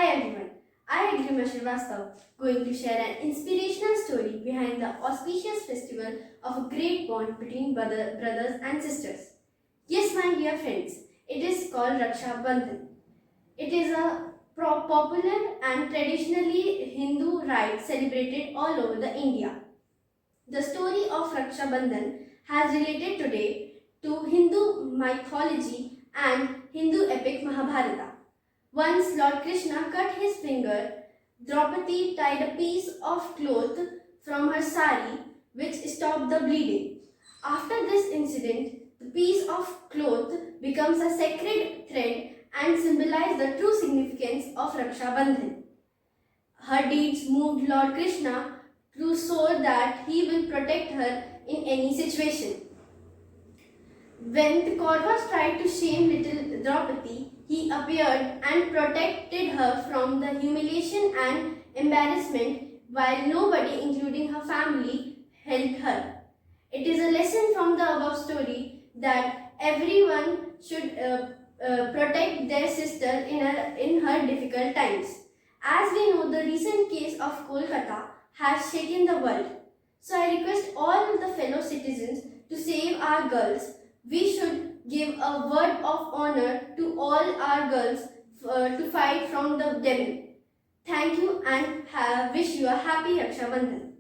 Hi everyone, I am going to share an inspirational story behind the auspicious festival of a great bond between brothers and sisters. Yes, my dear friends, it is called Raksha Bandhan. It is a popular and traditionally Hindu rite celebrated all over the India. The story of Raksha Bandhan has related today to Hindu mythology and Hindu epic Mahabharata. Once Lord Krishna cut his finger, Draupadi tied a piece of cloth from her sari which stopped the bleeding. After this incident, the piece of cloth becomes a sacred thread and symbolizes the true significance of Raksha Bandhan. Her deeds moved Lord Krishna to show that he will protect her in any situation. When the Kauravas tried to shame little Draupadi, he appeared and protected her from the humiliation and embarrassment while nobody, including her family, helped her. It is a lesson from the above story that everyone should protect their sister in her difficult times. As we know, the recent case of Kolkata has shaken the world. So I request all the fellow citizens to save our girls. We should give a word of honor to all our girls to fight from the devil. Thank you and wish you a happy Raksha Bandhan.